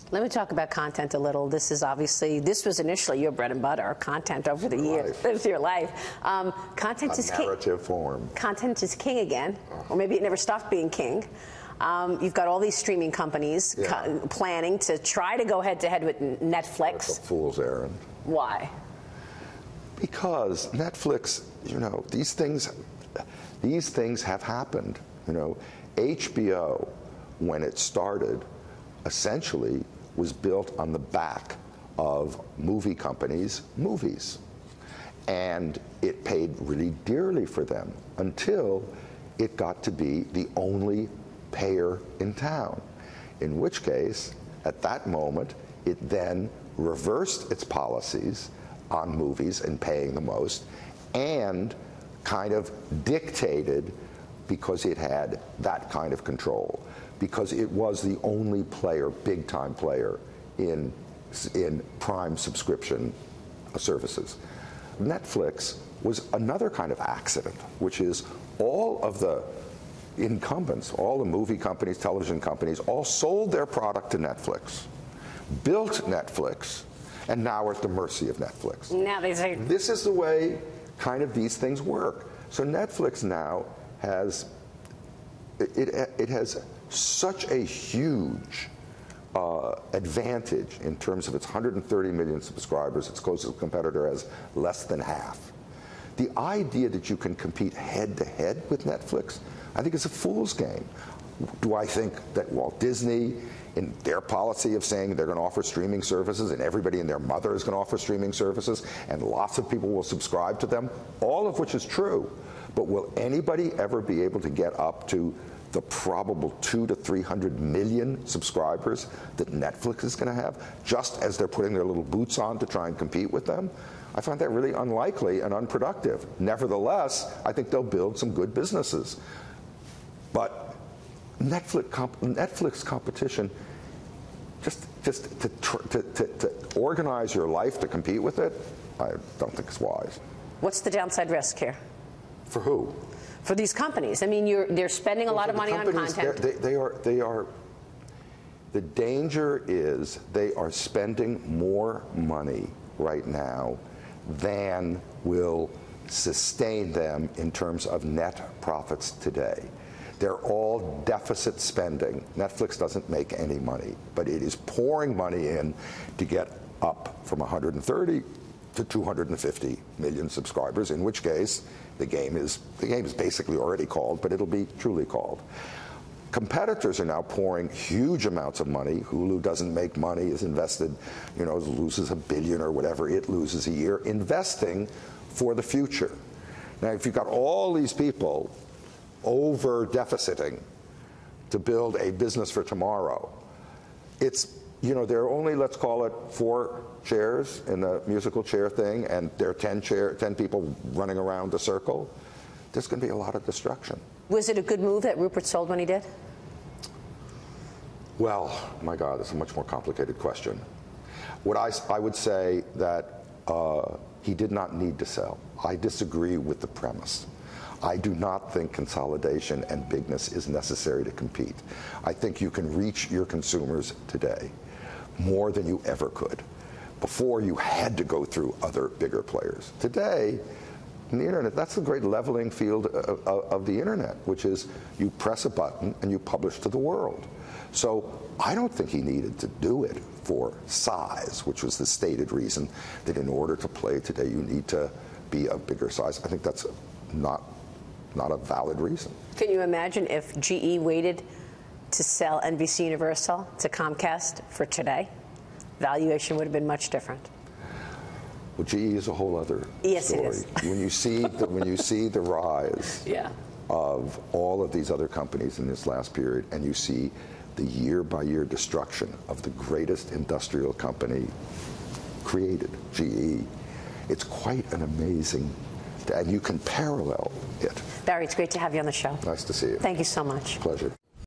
Let me talk about content a little. This was initially your bread and butter, content over the years. It's your life. Content is king. Narrative form. Content is king again, or maybe it never stopped being king. You've got all these streaming companies planning to try to go head-to-head with Netflix. That's a fool's errand. Why? Because Netflix, these things have happened. HBO, when it started, essentially was built on the back of movie companies' movies. And it paid really dearly for them until it got to be the only payer in town. In which case, at that moment, it then reversed its policies on movies and paying the most, and kind of dictated, because it had that kind of control, because it was the only player, big-time player, in prime subscription services. Netflix was another kind of accident, which is all of the incumbents, all the movie companies, television companies, all sold their product to Netflix, built Netflix, and now are at the mercy of Netflix. Now they say this is the way kind of these things work. So Netflix now has such a huge advantage in terms of its 130 million subscribers. Its closest competitor has less than half. The idea that you can compete head-to-head with Netflix, I think, is a fool's game. Do I think that Walt Disney, in their policy of saying they're going to offer streaming services and everybody and their mother is going to offer streaming services and lots of people will subscribe to them, all of which is true, but will anybody ever be able to get up to the probable 200 to 300 million subscribers that Netflix is going to have, just as they're putting their little boots on to try and compete with them? I find that really unlikely and unproductive. Nevertheless, I think they'll build some good businesses. But Netflix competition, just to organize your life to compete with it, I don't think it's wise. What's the downside risk here? For who? For these companies. I mean, they're spending a lot of money on content. They are. The danger is they are spending more money right now than will sustain them in terms of net profits today. They're all deficit spending. Netflix doesn't make any money, but it is pouring money in to get up from 130 to 250 million subscribers, in which case the game is basically already called, but it'll be truly called. Competitors are now pouring huge amounts of money. Hulu doesn't make money, is invested, loses $1 billion or whatever it loses a year, investing for the future. Now, if you've got all these people over deficiting to build a business for tomorrow, it's, there are only, let's call it, 4 chairs in the musical chair thing, and there are 10 people running around the circle. There's going to be a lot of destruction. Was it a good move that Rupert sold when he did? Well, my God, it's a much more complicated question. I would say that he did not need to sell. I disagree with the premise. I do not think consolidation and bigness is necessary to compete. I think you can reach your consumers today more than you ever could. Before, you had to go through other bigger players. Today, in the internet, that's the great leveling field of the internet, which is you press a button and you publish to the world. So I don't think he needed to do it for size, which was the stated reason that in order to play today, you need to be a bigger size. I think that's not a valid reason. Can you imagine if GE waited to sell NBC Universal to Comcast for today? Valuation would have been much different. Well, GE is a whole other story. Yes, it is. When you see the rise of all of these other companies in this last period, and you see the year-by-year destruction of the greatest industrial company created, GE, it's quite an amazing, and you can parallel it. Barry, it's great to have you on the show. Nice to see you. Thank you so much. Pleasure.